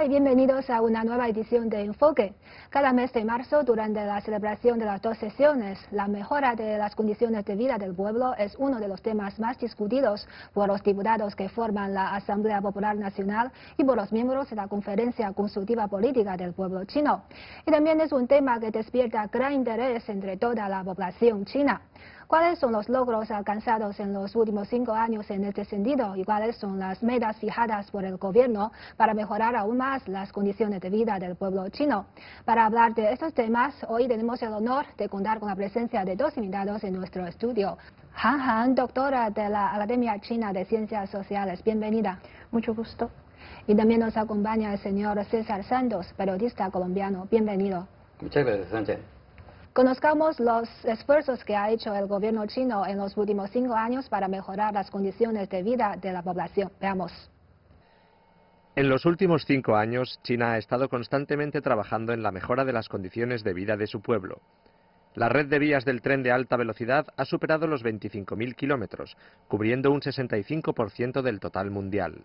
Hola y bienvenidos a una nueva edición de Enfoque. Cada mes de marzo, durante la celebración de las dos sesiones, la mejora de las condiciones de vida del pueblo es uno de los temas más discutidos por los diputados que forman la Asamblea Popular Nacional y por los miembros de la Conferencia Consultiva Política del Pueblo Chino. Y también es un tema que despierta gran interés entre toda la población china. ¿Cuáles son los logros alcanzados en los últimos 5 años en este sentido y cuáles son las metas fijadas por el gobierno para mejorar aún más las condiciones de vida del pueblo chino? Para hablar de estos temas, hoy tenemos el honor de contar con la presencia de dos invitados en nuestro estudio. Han Han, doctora de la Academia China de Ciencias Sociales, bienvenida. Mucho gusto. Y también nos acompaña el señor César Santos, periodista colombiano, bienvenido. Muchas gracias, Sánchez. Conozcamos los esfuerzos que ha hecho el gobierno chino en los últimos 5 años para mejorar las condiciones de vida de la población. Veamos. En los últimos 5 años, China ha estado constantemente trabajando en la mejora de las condiciones de vida de su pueblo. La red de vías del tren de alta velocidad ha superado los 25.000 kilómetros, cubriendo un 65% del total mundial.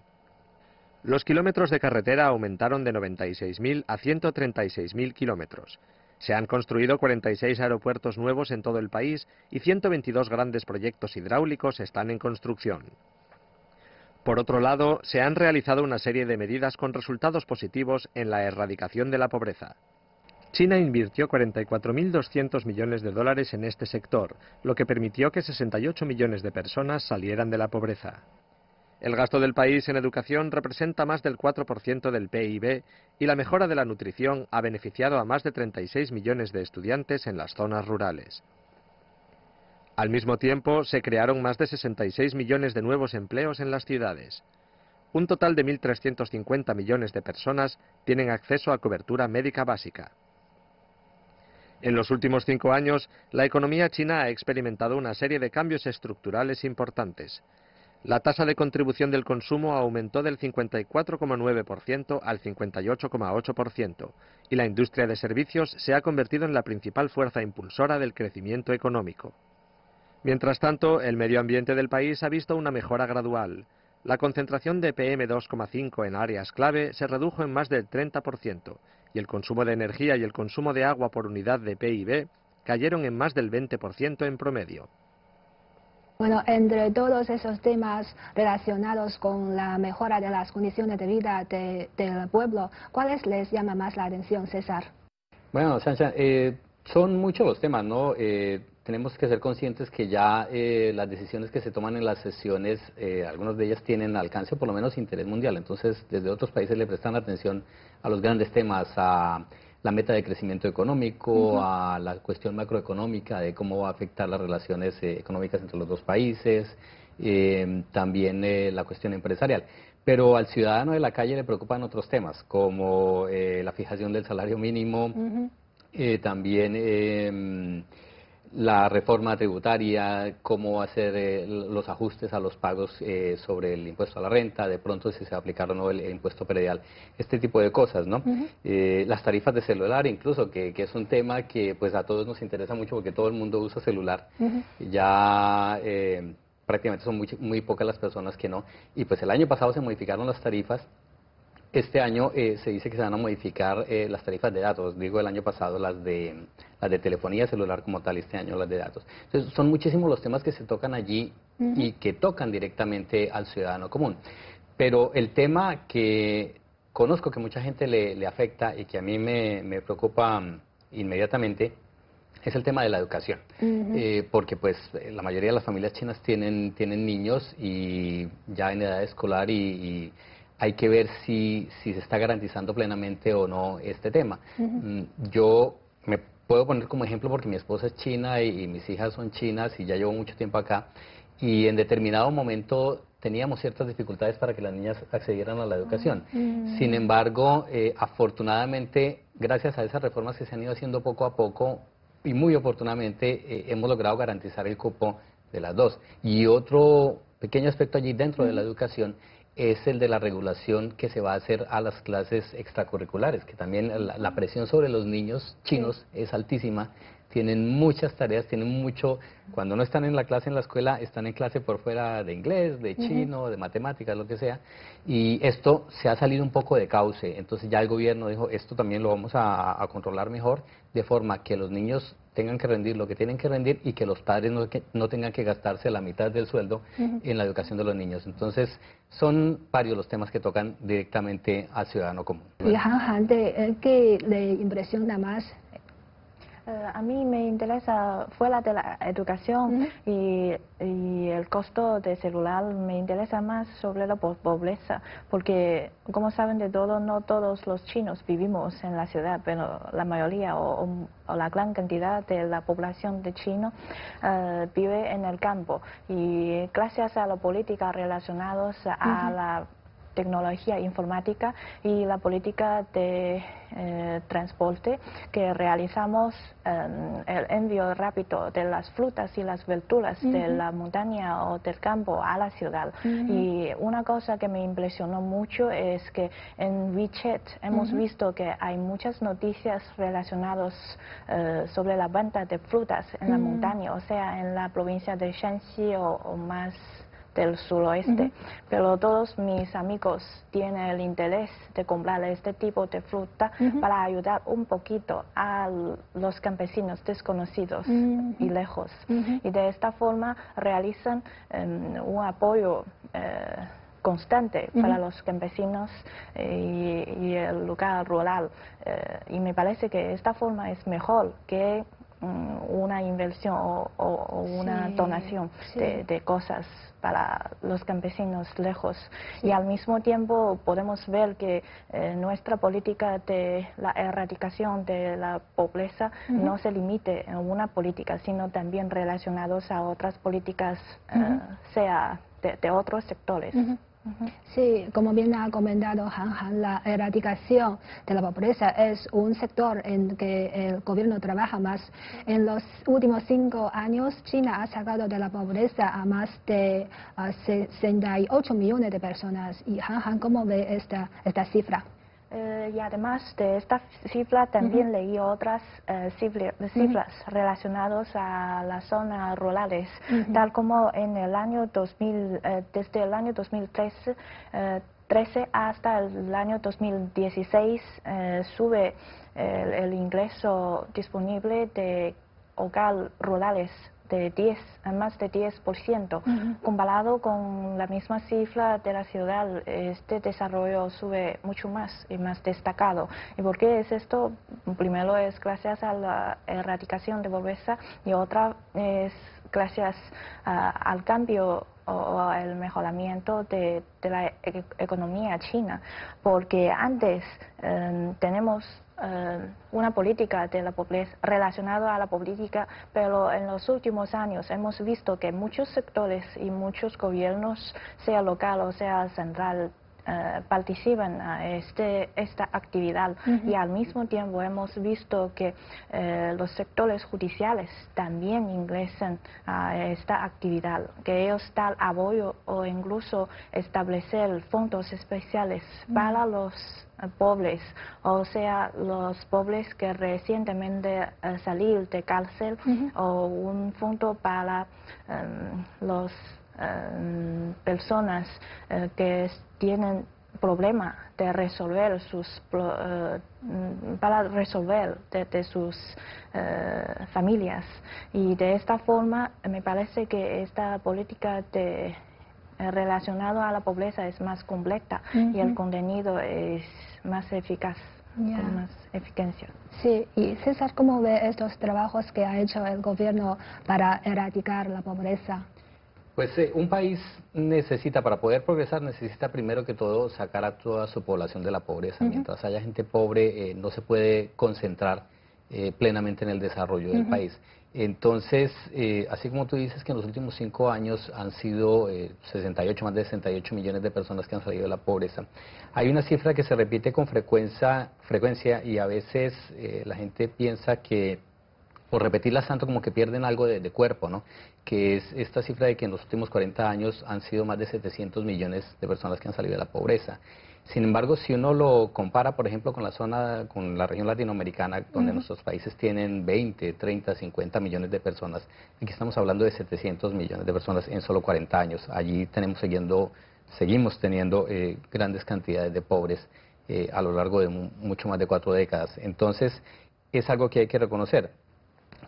Los kilómetros de carretera aumentaron de 96.000 a 136.000 kilómetros. Se han construido 46 aeropuertos nuevos en todo el país y 122 grandes proyectos hidráulicos están en construcción. Por otro lado, se han realizado una serie de medidas con resultados positivos en la erradicación de la pobreza. China invirtió 44.200 millones de dólares en este sector, lo que permitió que 68 millones de personas salieran de la pobreza. El gasto del país en educación representa más del 4% del PIB y la mejora de la nutrición ha beneficiado a más de 36 millones de estudiantes en las zonas rurales. Al mismo tiempo, se crearon más de 66 millones de nuevos empleos en las ciudades. Un total de 1.350 millones de personas tienen acceso a cobertura médica básica. En los últimos 5 años, la economía china ha experimentado una serie de cambios estructurales importantes. La tasa de contribución del consumo aumentó del 54,9% al 58,8% y la industria de servicios se ha convertido en la principal fuerza impulsora del crecimiento económico. Mientras tanto, el medio ambiente del país ha visto una mejora gradual. La concentración de PM2,5 en áreas clave se redujo en más del 30% y el consumo de energía y el consumo de agua por unidad de PIB cayeron en más del 20% en promedio. Bueno, entre todos esos temas relacionados con la mejora de las condiciones de vida del pueblo, ¿cuáles les llama más la atención, César? Bueno, Sancha, son muchos los temas, ¿no? Tenemos que ser conscientes que ya las decisiones que se toman en las sesiones, algunas de ellas tienen alcance o por lo menos interés mundial. Entonces, desde otros países le prestan atención a los grandes temas, a la meta de crecimiento económico, a la cuestión macroeconómica de cómo va a afectar las relaciones económicas entre los dos países, también la cuestión empresarial. Pero al ciudadano de la calle le preocupan otros temas, como la fijación del salario mínimo, también la reforma tributaria, cómo hacer los ajustes a los pagos sobre el impuesto a la renta, de pronto si se va a aplicar o no el impuesto predial, este tipo de cosas, ¿no? Las tarifas de celular incluso, que es un tema que pues a todos nos interesa mucho porque todo el mundo usa celular, ya prácticamente son muy pocas las personas que no, y pues el año pasado se modificaron las tarifas. Este año se dice que se van a modificar las tarifas de datos, digo el año pasado las de telefonía celular como tal, este año las de datos. Entonces son muchísimos los temas que se tocan allí y que tocan directamente al ciudadano común. Pero el tema que conozco que mucha gente le afecta y que a mí me preocupa inmediatamente es el tema de la educación, porque pues la mayoría de las familias chinas tienen niños y ya en edad escolar y hay que ver si se está garantizando plenamente o no este tema. Yo me puedo poner como ejemplo porque mi esposa es china y mis hijas son chinas y ya llevo mucho tiempo acá y en determinado momento teníamos ciertas dificultades para que las niñas accedieran a la educación. Sin embargo, afortunadamente, gracias a esas reformas que se han ido haciendo poco a poco y muy oportunamente hemos logrado garantizar el cupo de las dos. Y otro pequeño aspecto allí dentro de la educación es el de la regulación que se va a hacer a las clases extracurriculares, que también la presión sobre los niños chinos es altísima tienen muchas tareas, tienen mucho, cuando no están en la clase en la escuela, están en clase por fuera de inglés, de chino, de matemáticas, lo que sea, y esto se ha salido un poco de cauce, entonces ya el gobierno dijo, esto también lo vamos a controlar mejor, de forma que los niños tengan que rendir lo que tienen que rendir y que los padres no tengan que gastarse la mitad del sueldo en la educación de los niños. Entonces, son varios los temas que tocan directamente al ciudadano común. Y Han Han, ¿qué le impresiona más? A mí me interesa fuera de la educación y el costo de celular, me interesa más sobre la pobreza, porque como saben de todo, no todos los chinos vivimos en la ciudad, pero la mayoría o la gran cantidad de la población de China vive en el campo, y gracias a la política relacionadas a la tecnología informática y la política de transporte que realizamos, el envío rápido de las frutas y las verduras de la montaña o del campo a la ciudad. Y una cosa que me impresionó mucho es que en WeChat hemos visto que hay muchas noticias relacionadas sobre la venta de frutas en la montaña, o sea, en la provincia de Shanxi o más del suroeste, pero todos mis amigos tienen el interés de comprar este tipo de fruta para ayudar un poquito a los campesinos desconocidos y lejos, y de esta forma realizan un apoyo constante para los campesinos y el lugar rural, y me parece que esta forma es mejor que una inversión o una donación de cosas para los campesinos lejos. Y al mismo tiempo podemos ver que nuestra política de la erradicación de la pobreza no se limite a una política, sino también relacionados a otras políticas, sea de otros sectores. Sí, como bien ha comentado Han Han, la erradicación de la pobreza es un sector en que el gobierno trabaja más. En los últimos 5 años, China ha sacado de la pobreza a más de 68 millones de personas. Y Han Han, ¿cómo ve esta cifra? Y además de esta cifra también leí otras cifras relacionadas a las zonas rurales, tal como en el año 2000, desde el año 2013 hasta el año 2016 sube el ingreso disponible de hogares rurales de más de 10%. Comparado con la misma cifra de la ciudad, este desarrollo sube mucho más y más destacado. ¿Y por qué es esto? Primero es gracias a la erradicación de pobreza, y otra es gracias al cambio o al mejoramiento de la economía china, porque antes tenemos una política de la pobreza relacionada a la política, pero en los últimos años hemos visto que muchos sectores y muchos gobiernos, sea local o sea central, participan a esta actividad, y al mismo tiempo hemos visto que los sectores judiciales también ingresan a esta actividad, que ellos dan apoyo o incluso establecer fondos especiales para los pobres, o sea, los pobres que recientemente salir de cárcel, o un fondo para los personas que tienen problema de resolver para resolver de sus familias, y de esta forma me parece que esta política relacionada a la pobreza es más completa y el contenido es más eficaz, con más eficacia. Sí, y César, ¿cómo ve estos trabajos que ha hecho el gobierno para erradicar la pobreza? Pues un país necesita, para poder progresar, necesita primero que todo sacar a toda su población de la pobreza. Mientras haya gente pobre, no se puede concentrar plenamente en el desarrollo del país. Entonces, así como tú dices que en los últimos 5 años han sido más de 68 millones de personas que han salido de la pobreza, hay una cifra que se repite con frecuencia y a veces la gente piensa que por repetirlas tanto como que pierden algo de cuerpo, ¿no? Que es esta cifra de que en los últimos 40 años han sido más de 700 millones de personas que han salido de la pobreza. Sin embargo, si uno lo compara, por ejemplo, con la región latinoamericana, donde nuestros países tienen 20, 30, 50 millones de personas, aquí estamos hablando de 700 millones de personas en solo 40 años. Allí seguimos teniendo grandes cantidades de pobres a lo largo de mucho más de 4 décadas. Entonces, es algo que hay que reconocer.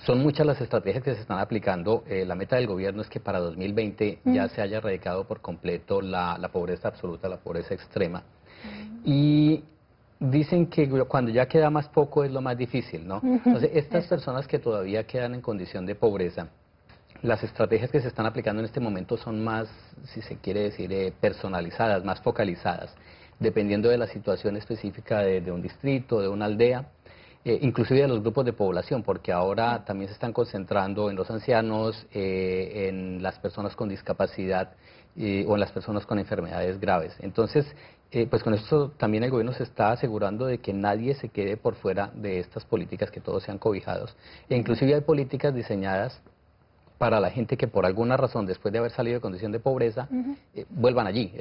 Son muchas las estrategias que se están aplicando. La meta del gobierno es que para 2020 ya se haya erradicado por completo la pobreza absoluta, la pobreza extrema. Y dicen que cuando ya queda más poco es lo más difícil, ¿no? Entonces, estas personas que todavía quedan en condición de pobreza, las estrategias que se están aplicando en este momento son más, si se quiere decir, personalizadas, más focalizadas, dependiendo de la situación específica de un distrito, de una aldea. Inclusive de los grupos de población, porque ahora también se están concentrando en los ancianos, en las personas con discapacidad o en las personas con enfermedades graves. Entonces, pues con esto también el gobierno se está asegurando de que nadie se quede por fuera de estas políticas, que todos sean cobijados. E inclusive hay políticas diseñadas para la gente que por alguna razón, después de haber salido de condición de pobreza, vuelvan allí,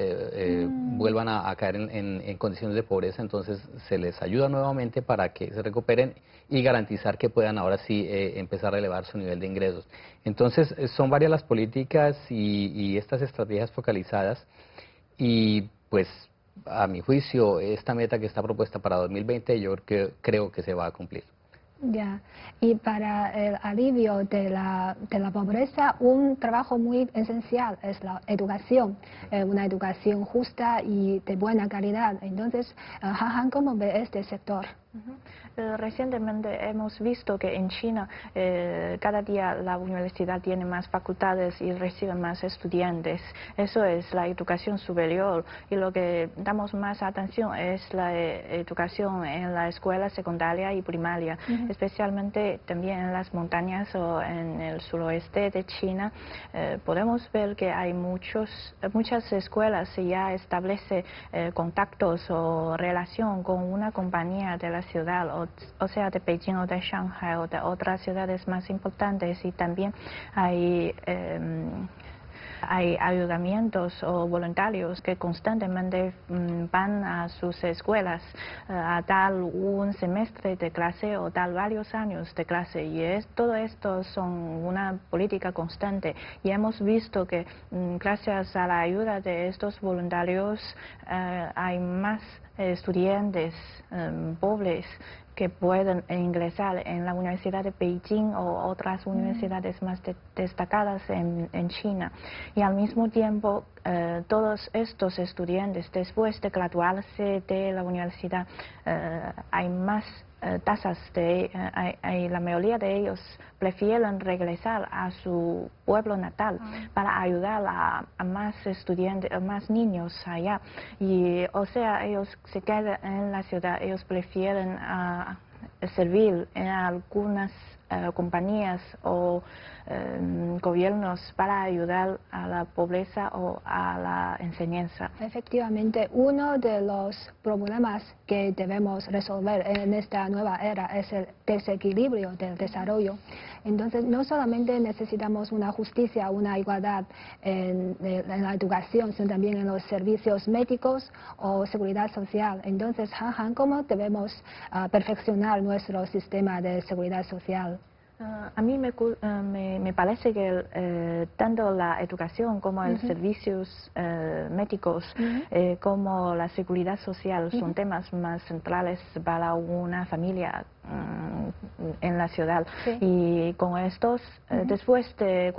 vuelvan a caer en condiciones de pobreza. Entonces se les ayuda nuevamente para que se recuperen y garantizar que puedan ahora sí empezar a elevar su nivel de ingresos. Entonces son varias las políticas y estas estrategias focalizadas, y pues a mi juicio esta meta que está propuesta para 2020 yo creo que se va a cumplir. Ya, y para el alivio de la pobreza, un trabajo muy esencial es la educación, una educación justa y de buena calidad. Entonces, Han Han, ¿cómo ve este sector? Recientemente hemos visto que en China cada día la universidad tiene más facultades y recibe más estudiantes. Eso es la educación superior, y lo que damos más atención es la educación en la escuela secundaria y primaria, especialmente también en las montañas o en el suroeste de China. Podemos ver que hay muchas escuelas que ya establecen contactos o relación con una compañía de la ciudad, o sea, de Beijing o de Shanghai o de otras ciudades más importantes, y también hay ayudamientos o voluntarios que constantemente van a sus escuelas a dar un semestre de clase o dar varios años de clase, y todo esto son una política constante, y hemos visto que gracias a la ayuda de estos voluntarios hay más estudiantes pobres que pueden ingresar en la Universidad de Beijing o otras universidades más destacadas en China. Y al mismo tiempo, todos estos estudiantes, después de graduarse de la universidad, hay más tasas la mayoría de ellos prefieren regresar a su pueblo natal para ayudar a más estudiantes, a más niños allá. Y o sea, ellos se quedan en la ciudad, ellos prefieren servir en algunas compañías o gobiernos para ayudar a la pobreza o a la enseñanza. Efectivamente, uno de los problemas que debemos resolver en esta nueva era es el desequilibrio del desarrollo. Entonces, no solamente necesitamos una justicia, una igualdad en la educación, sino también en los servicios médicos o seguridad social. Entonces, Han Han, ¿cómo debemos perfeccionar nuestro sistema de seguridad social? A mí me parece que tanto la educación como los servicios médicos como la seguridad social son temas más centrales para una familia en la ciudad. Sí. Y con estos, después de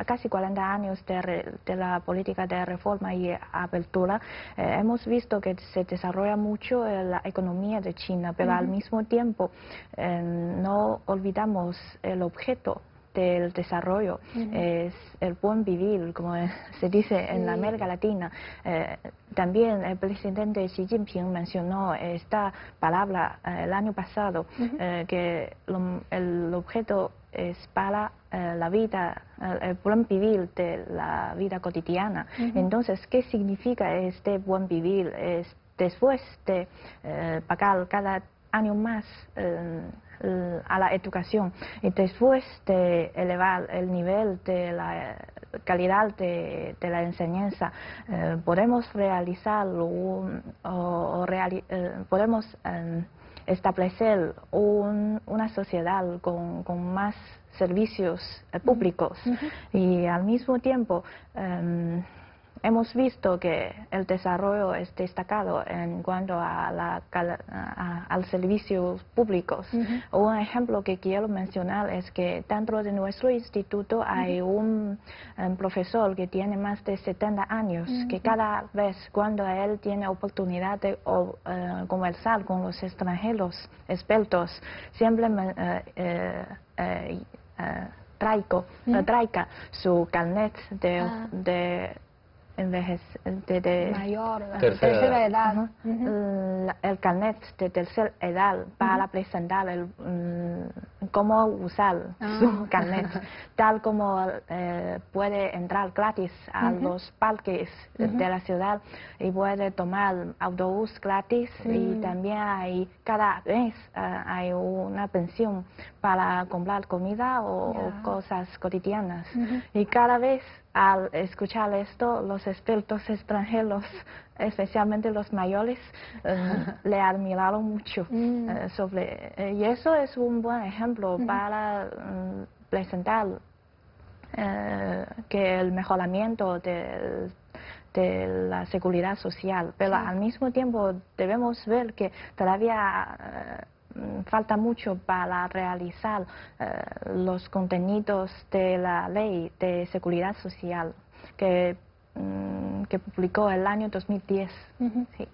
casi 40 años de la política de reforma y apertura, hemos visto que se desarrolla mucho la economía de China, pero al mismo tiempo no olvidamos el objeto del desarrollo, es el buen vivir, como se dice en América Latina. También el presidente Xi Jinping mencionó esta palabra el año pasado, que el objeto es para la vida, el buen vivir de la vida cotidiana. Entonces, ¿qué significa este buen vivir? Es después de pagar cada años más a la educación, y después de elevar el nivel de la calidad de la enseñanza, podemos realizar podemos establecer una sociedad con más servicios públicos. Y al mismo tiempo hemos visto que el desarrollo es destacado en cuanto a los servicios públicos. Un ejemplo que quiero mencionar es que dentro de nuestro instituto hay un profesor que tiene más de 70 años, que cada vez cuando él tiene oportunidad de conversar con los extranjeros expertos, siempre traiga su carnet de mayor, tercera edad. El carnet de tercera edad para presentar cómo usar su carnet, tal como puede entrar gratis a los parques de la ciudad y puede tomar autobús gratis, y también cada mes hay una pensión para comprar comida o cosas cotidianas. Y cada vez al escuchar esto, los expertos extranjeros, especialmente los mayores, le admiraron mucho y eso es un buen ejemplo para presentar que el mejoramiento de la seguridad social, pero al mismo tiempo debemos ver que todavía falta mucho para realizar los contenidos de la Ley de Seguridad Social que publicó el año 2010. Sí.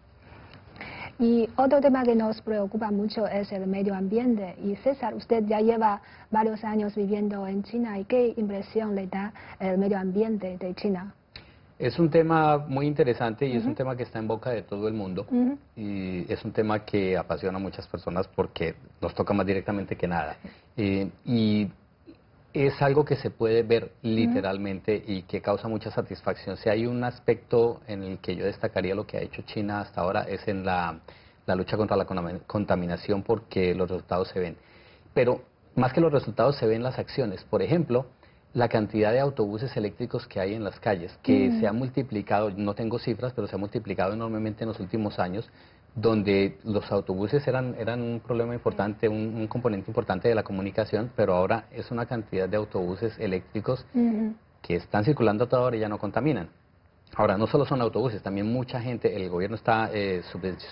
Y otro tema que nos preocupa mucho es el medio ambiente. Y César, usted ya lleva varios años viviendo en China. ¿Y qué impresión le da el medio ambiente de China? Es un tema muy interesante y es un tema que está en boca de todo el mundo, y es un tema que apasiona a muchas personas porque nos toca más directamente que nada. Y es algo que se puede ver literalmente y que causa mucha satisfacción. Si hay un aspecto en el que yo destacaría lo que ha hecho China hasta ahora es en la lucha contra la contaminación, porque los resultados se ven. Pero más que los resultados se ven las acciones. Por ejemplo, la cantidad de autobuses eléctricos que hay en las calles, que se ha multiplicado, no tengo cifras, pero se ha multiplicado enormemente en los últimos años, donde los autobuses eran un problema importante, un componente importante de la comunicación, pero ahora es una cantidad de autobuses eléctricos que están circulando a toda hora y ya no contaminan. Ahora, no solo son autobuses, también mucha gente, el gobierno está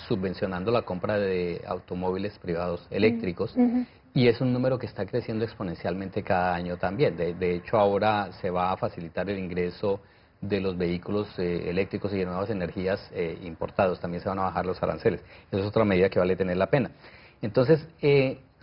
subvencionando la compra de automóviles privados eléctricos, y es un número que está creciendo exponencialmente cada año también. De hecho, ahora se va a facilitar el ingreso de los vehículos eléctricos y de nuevas energías importados. También se van a bajar los aranceles. Esa es otra medida que vale tener la pena. Entonces,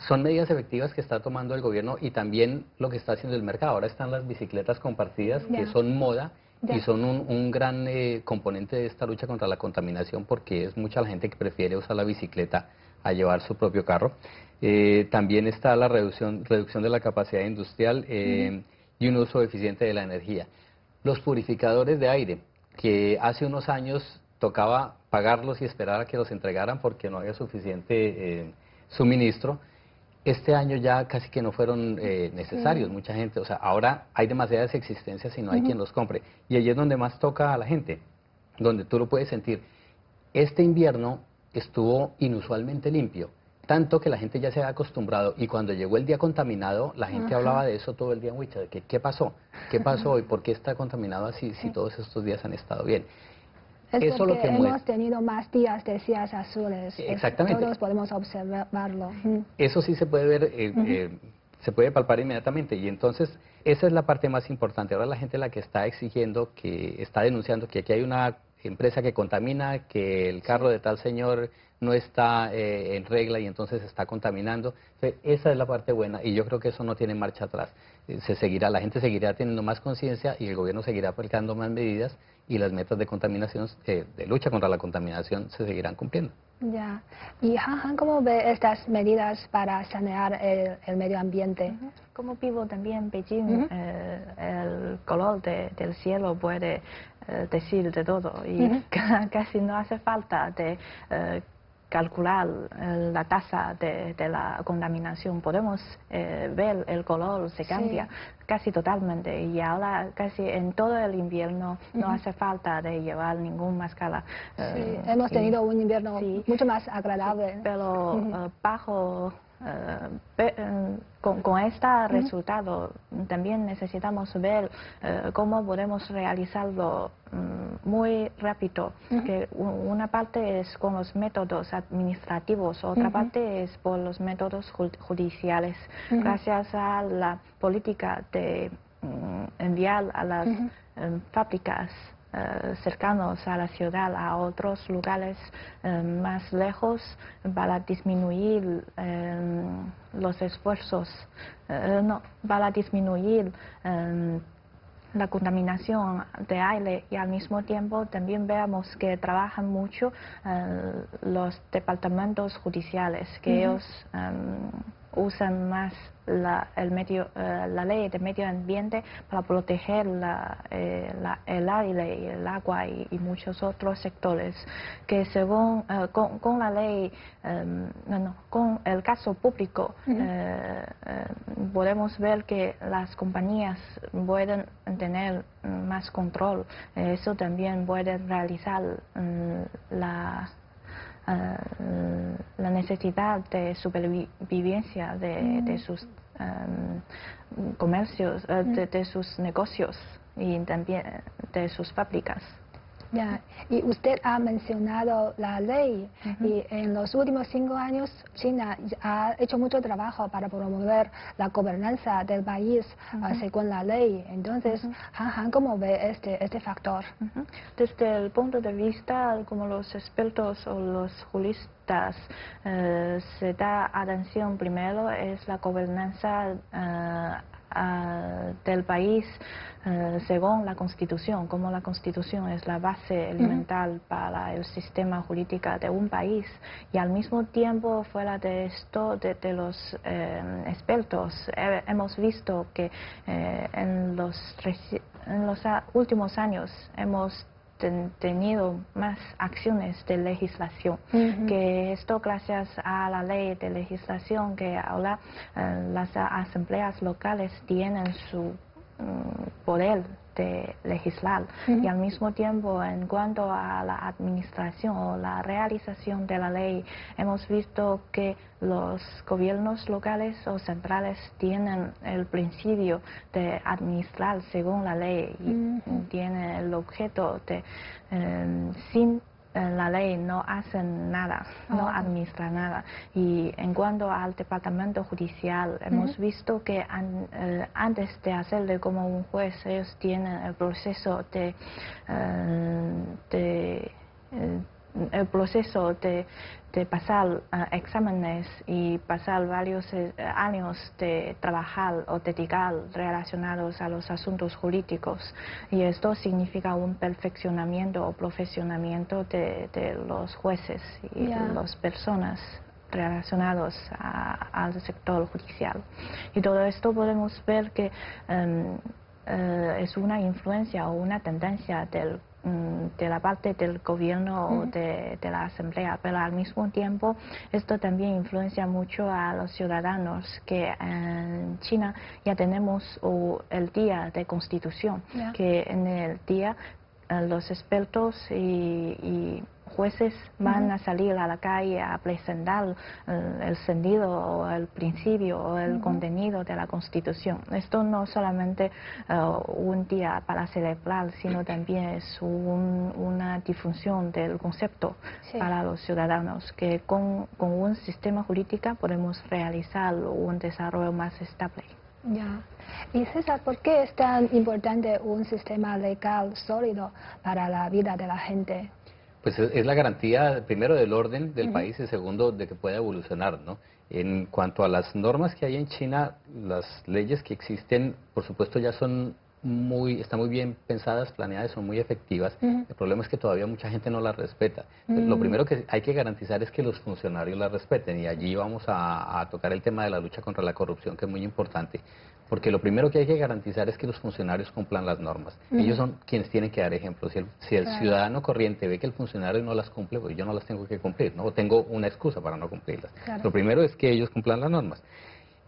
son medidas efectivas que está tomando el gobierno y también lo que está haciendo el mercado. Ahora están las bicicletas compartidas, que son moda y son un gran componente de esta lucha contra la contaminación, porque es mucha la gente que prefiere usar la bicicleta a llevar su propio carro. También está la reducción de la capacidad industrial y un uso eficiente de la energía. Los purificadores de aire, que hace unos años tocaba pagarlos y esperar a que los entregaran porque no había suficiente suministro, este año ya casi que no fueron necesarios. Mucha gente, o sea, ahora hay demasiadas existencias y no hay quien los compre. Y allí es donde más toca a la gente, donde tú lo puedes sentir. Este invierno estuvo inusualmente limpio, tanto que la gente ya se había acostumbrado, y cuando llegó el día contaminado, la gente hablaba de eso todo el día en Huicha, de que ¿qué pasó? ¿Qué pasó? ¿Y por qué está contaminado así si todos estos días han estado bien? Es eso porque lo que hemos tenido más días de días azules. Exactamente. Todos podemos observarlo. Eso sí se puede ver, se puede palpar inmediatamente, y entonces esa es la parte más importante. Ahora la gente la que está exigiendo, que está denunciando que aquí hay una empresa que contamina, que el carro de tal señor no está en regla y entonces está contaminando. Esa es la parte buena, y yo creo que eso no tiene marcha atrás. La gente seguirá teniendo más conciencia y el gobierno seguirá aplicando más medidas, y las metas de contaminación, de lucha contra la contaminación, se seguirán cumpliendo. Ya. ¿Y Han, cómo ve estas medidas para sanear el medio ambiente? Como vivo también en Beijing, el color del cielo puede decir de todo, y casi no hace falta de calcular la tasa de la contaminación. Podemos ver el color se cambia casi totalmente, y ahora casi en todo el invierno no hace falta de llevar ningún máscara. Sí, hemos tenido un invierno mucho más agradable. Pero bajo con este resultado también necesitamos ver cómo podemos realizarlo muy rápido, que una parte es con los métodos administrativos, otra parte es por los métodos judiciales. Gracias a la política de enviar a las fábricas cercanos a la ciudad, a otros lugares más lejos, para disminuir los esfuerzos, para disminuir la contaminación de aire, y al mismo tiempo también veamos que trabajan mucho los departamentos judiciales, que ellos usan más la ley de medio ambiente para proteger el aire y el agua y muchos otros sectores que según con la ley, con el caso público podemos ver que las compañías pueden tener más control. Eso también puede realizar la necesidad de supervivencia de sus comercios, de sus negocios y también de sus fábricas. Ya, y usted ha mencionado la ley, y en los últimos 5 años China ha hecho mucho trabajo para promover la gobernanza del país según la ley. Entonces, Han, ¿cómo ve este factor? Desde el punto de vista, como los expertos o los juristas, se da atención primero es la gobernanza del país según la Constitución, como la Constitución es la base elemental para el sistema jurídico de un país, y al mismo tiempo fuera de esto, de los expertos, hemos visto que en los últimos años hemos tenido más acciones de legislación, que esto gracias a la ley de legislación, que ahora las asambleas locales tienen su poder de legislar, y al mismo tiempo en cuanto a la administración o la realización de la ley, hemos visto que los gobiernos locales o centrales tienen el principio de administrar según la ley y tienen el objeto de sin la ley no hacen nada, no administran nada. Y en cuanto al departamento judicial, hemos visto que antes de hacerle como un juez, ellos tienen el proceso de pasar exámenes y pasar varios años de trabajar o dedicar relacionados a los asuntos jurídicos, y esto significa un perfeccionamiento o profesionamiento de los jueces y las personas relacionados al sector judicial. Y todo esto podemos ver que es una influencia o una tendencia de la parte del gobierno o de la asamblea, pero al mismo tiempo esto también influencia mucho a los ciudadanos, que en China ya tenemos el día de Constitución, que en el día los expertos y jueces van a salir a la calle a presentar el sentido o el principio o el contenido de la Constitución. Esto no solamente un día para celebrar, sino también es una difusión del concepto para los ciudadanos, que con un sistema jurídico podemos realizar un desarrollo más estable. Ya. Y César, ¿por qué es tan importante un sistema legal sólido para la vida de la gente? Pues es la garantía, primero, del orden del país, y segundo, de que pueda evolucionar, ¿no? En cuanto a las normas que hay en China, las leyes que existen, por supuesto, ya son están muy bien pensadas, planeadas, son muy efectivas. El problema es que todavía mucha gente no las respeta. Lo primero que hay que garantizar es que los funcionarios las respeten, y allí vamos a tocar el tema de la lucha contra la corrupción, que es muy importante, porque lo primero que hay que garantizar es que los funcionarios cumplan las normas. Ellos son quienes tienen que dar ejemplo. Si el ciudadano corriente ve que el funcionario no las cumple, pues yo no las tengo que cumplir, ¿no? O tengo una excusa para no cumplirlas. Claro. Lo primero es que ellos cumplan las normas.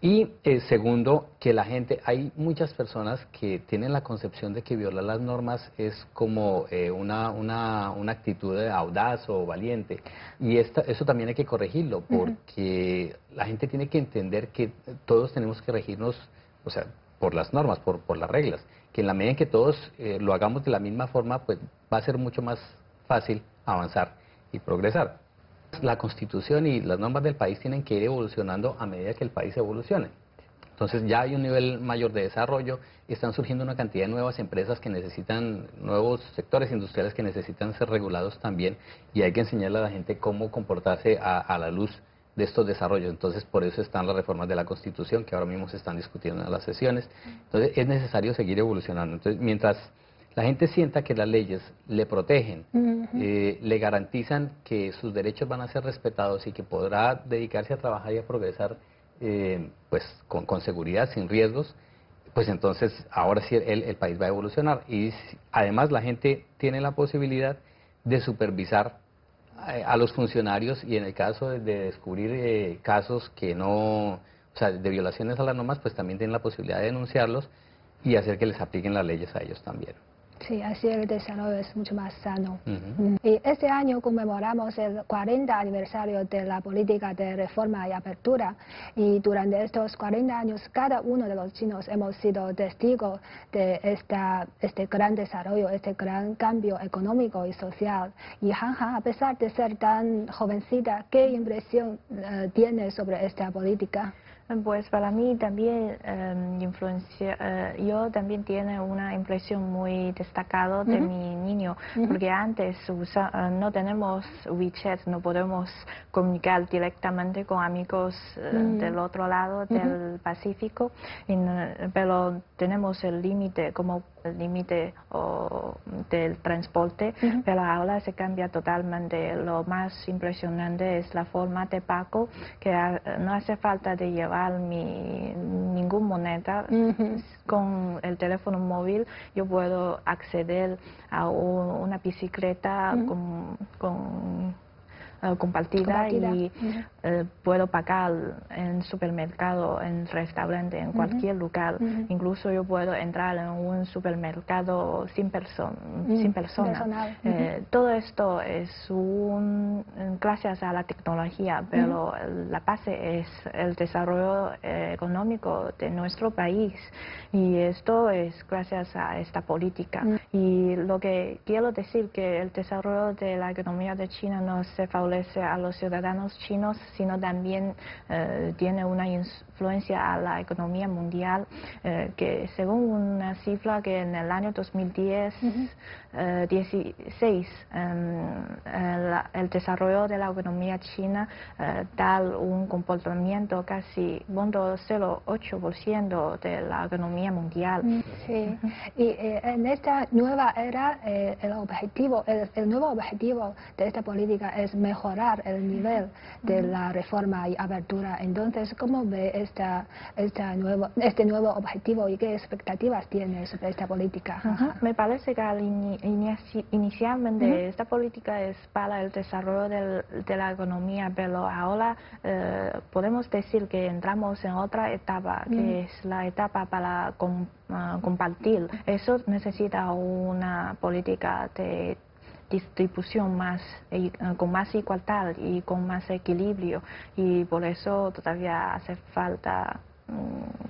Y segundo, que la gente, hay muchas personas que tienen la concepción de que violar las normas es como una actitud audaz o valiente, y eso también hay que corregirlo, porque la gente tiene que entender que todos tenemos que regirnos, o sea, por las normas, por las reglas, que en la medida en que todos lo hagamos de la misma forma, pues va a ser mucho más fácil avanzar y progresar. La Constitución y las normas del país tienen que ir evolucionando a medida que el país evolucione. Entonces ya hay un nivel mayor de desarrollo y están surgiendo una cantidad de nuevas empresas que necesitan, nuevos sectores industriales que necesitan ser regulados también, y hay que enseñarle a la gente cómo comportarse a la luz de estos desarrollos. Entonces por eso están las reformas de la Constitución que ahora mismo se están discutiendo en las sesiones. Entonces es necesario seguir evolucionando. Entonces mientras la gente sienta que las leyes le protegen, le garantizan que sus derechos van a ser respetados y que podrá dedicarse a trabajar y a progresar pues con seguridad, sin riesgos, pues entonces ahora sí el país va a evolucionar. Y además la gente tiene la posibilidad de supervisar a los funcionarios, y en el caso de descubrir casos que no, o sea, de violaciones a las normas, pues también tienen la posibilidad de denunciarlos y hacer que les apliquen las leyes a ellos también. Sí, así el desarrollo es mucho más sano. Y este año conmemoramos el 40 aniversario de la política de reforma y apertura, y durante estos 40 años cada uno de los chinos hemos sido testigos de este gran desarrollo, este gran cambio económico y social. Y Han Han, a pesar de ser tan jovencita, ¿qué impresión tiene sobre esta política? Pues para mí también yo también tiene una impresión muy destacada de mi niño, porque antes no tenemos WeChat, no podemos comunicar directamente con amigos del otro lado del Pacífico, pero tenemos el límite, como el límite del transporte, pero ahora se cambia totalmente. Lo más impresionante es la forma de pago, que no hace falta de llevar ningún moneda. Con el teléfono móvil yo puedo acceder a una bicicleta compartida y puedo pagar en supermercado, en restaurante, en cualquier lugar. Incluso yo puedo entrar en un supermercado sin persona. Todo esto es gracias a la tecnología, pero la base es el desarrollo económico de nuestro país, y esto es gracias a esta política. Y lo que quiero decir que el desarrollo de la economía de China no se favorece a los ciudadanos chinos, sino también tiene una influencia a la economía mundial, que según una cifra que en el año 2016 el desarrollo de la economía china da un comportamiento casi 0.08% de la economía mundial. Sí, y en esta nueva era el nuevo objetivo de esta política es mejorar el nivel de la reforma y apertura. Entonces, ¿cómo ve este nuevo objetivo y qué expectativas tiene sobre esta política? Me parece que inicialmente esta política es para el desarrollo de la economía, pero ahora podemos decir que entramos en otra etapa, que es la etapa para compartir. Eso necesita una política de distribución con más igualdad y con más equilibrio, y por eso todavía hace falta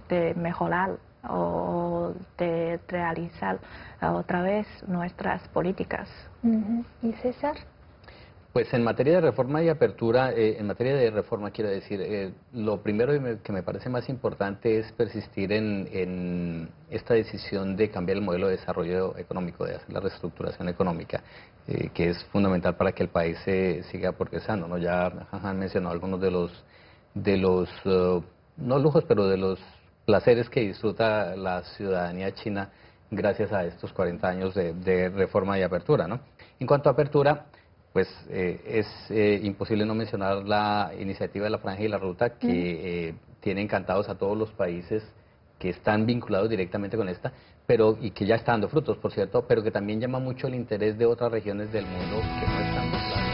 de mejorar o de realizar otra vez nuestras políticas. ¿Y César? Pues en materia de reforma y apertura, en materia de reforma quiero decir, lo primero que me parece más importante es persistir en esta decisión de cambiar el modelo de desarrollo económico, de hacer la reestructuración económica, que es fundamental para que el país siga progresando, ¿no? Ya han mencionado algunos de los no lujos, pero de los placeres que disfruta la ciudadanía china gracias a estos 40 años de reforma y apertura, ¿no? En cuanto a apertura, pues es imposible no mencionar la iniciativa de la Franja y la Ruta, que tiene encantados a todos los países que están vinculados directamente con esta, y que ya está dando frutos, por cierto, pero que también llama mucho el interés de otras regiones del mundo que no están vinculadas.